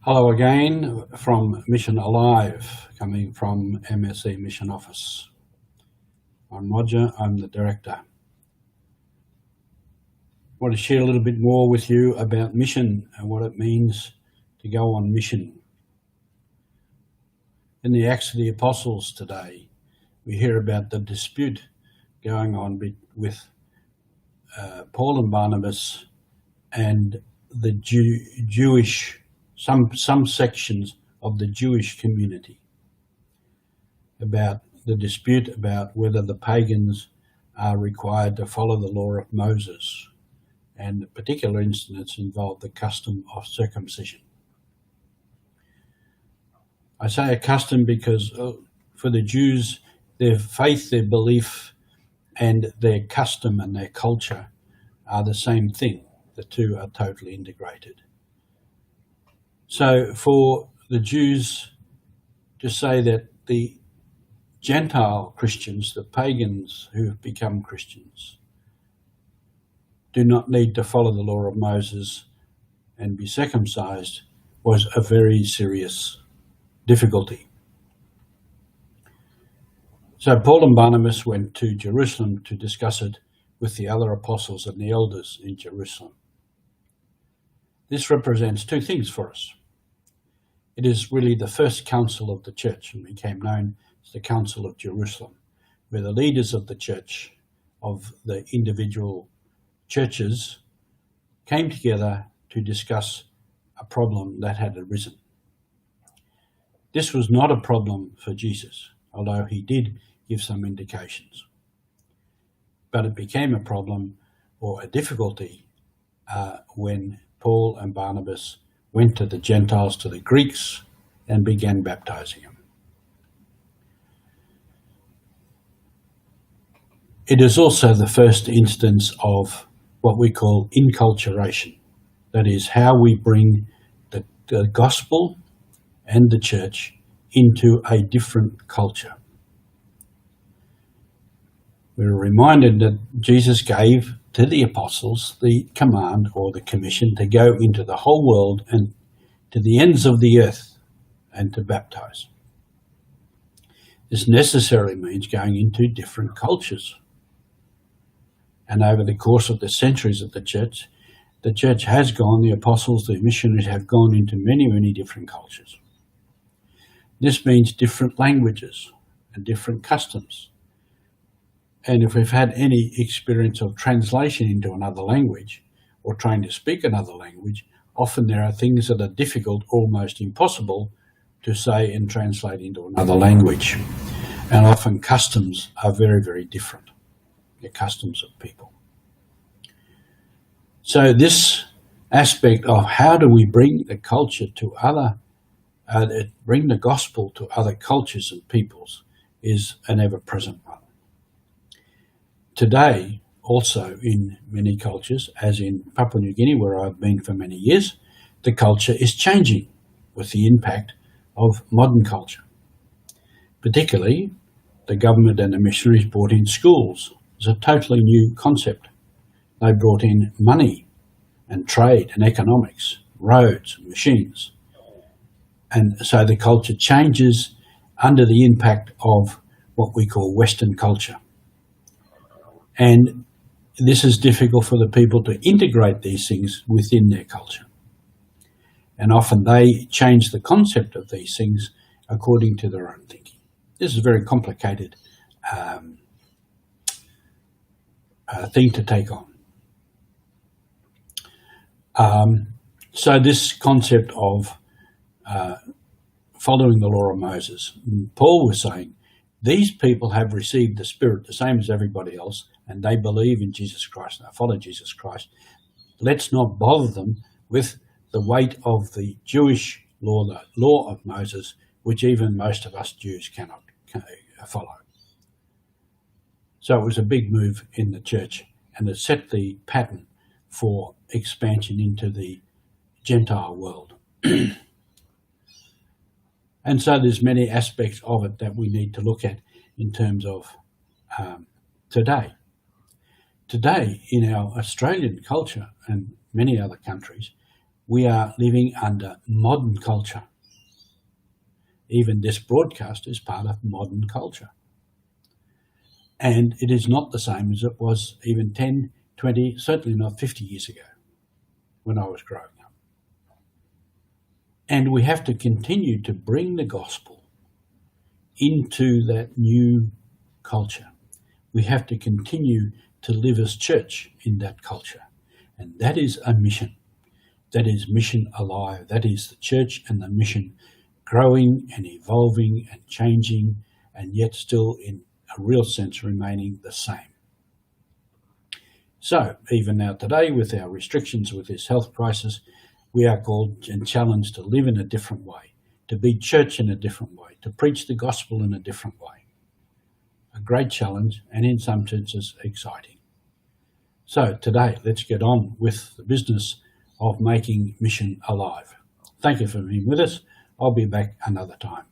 Hello again from Mission Alive, coming from MSC Mission Office. I'm Roger, I'm the Director. I want to share a little bit more with you about mission and what it means to go on mission. In the Acts of the Apostles today, we hear about the dispute going on with Paul and Barnabas and the Jewish, some sections of the Jewish community, about the dispute about whether the pagans are required to follow the law of Moses, and a particular instance involved the custom of circumcision. I say a custom because for the Jews, their faith, their belief, and their custom and their culture are the same thing. The two are totally integrated. So for the Jews to say that the Gentile Christians, the pagans who have become Christians, do not need to follow the law of Moses and be circumcised was a very serious difficulty. So Paul and Barnabas went to Jerusalem to discuss it with the other apostles and the elders in Jerusalem. This represents two things for us. It is really the first council of the church and became known as the Council of Jerusalem, where the leaders of the church, of the individual churches, came together to discuss a problem that had arisen. This was not a problem for Jesus, although he did give some indications. But it became a problem or a difficulty when Paul and Barnabas went to the Gentiles, to the Greeks, and began baptizing them. It is also the first instance of what we call inculturation. That is how we bring the gospel and the church into a different culture. We're reminded that Jesus gave to the apostles the command or the commission to go into the whole world and to the ends of the earth and to baptize. This necessarily means going into different cultures. And over the course of the centuries of the church has gone, the apostles, the missionaries have gone into many, many different cultures. This means different languages and different customs. And if we've had any experience of translation into another language or trying to speak another language, often there are things that are difficult, almost impossible, to say and translate into another language. And often customs are very, very different, the customs of people. So this aspect of how do we bring the culture to bring the gospel to other cultures and peoples is an ever-present one. Today, also in many cultures, as in Papua New Guinea, where I've been for many years, the culture is changing with the impact of modern culture. Particularly, the government and the missionaries brought in schools. It's a totally new concept. They brought in money and trade and economics, roads and machines. And so the culture changes under the impact of what we call Western culture. And this is difficult for the people to integrate these things within their culture. And often they change the concept of these things according to their own thinking. This is a very complicated thing to take on. So this concept of following the law of Moses, Paul was saying, these people have received the Spirit the same as everybody else, and they believe in Jesus Christ and they follow Jesus Christ. Let's not bother them with the weight of the Jewish law, the law of Moses, which even most of us Jews cannot follow. So it was a big move in the church, and it set the pattern for expansion into the Gentile world. And so there's many aspects of it that we need to look at in terms of today. Today, in our Australian culture and many other countries, We are living under modern culture. Even this broadcast is part of modern culture. And it is not the same as it was even 10, 20, certainly not 50 years ago when I was growing up. And we have to continue to bring the gospel into that new culture. We have to continue to live as church in that culture. And that is a mission. That is mission alive. That is the church and the mission growing and evolving and changing, and yet still in a real sense remaining the same. So even now today, with our restrictions, with this health crisis, we are called and challenged to live in a different way, to be church in a different way, to preach the gospel in a different way. A great challenge, and in some senses exciting. So today, let's get on with the business of making mission alive. Thank you for being with us. I'll be back another time.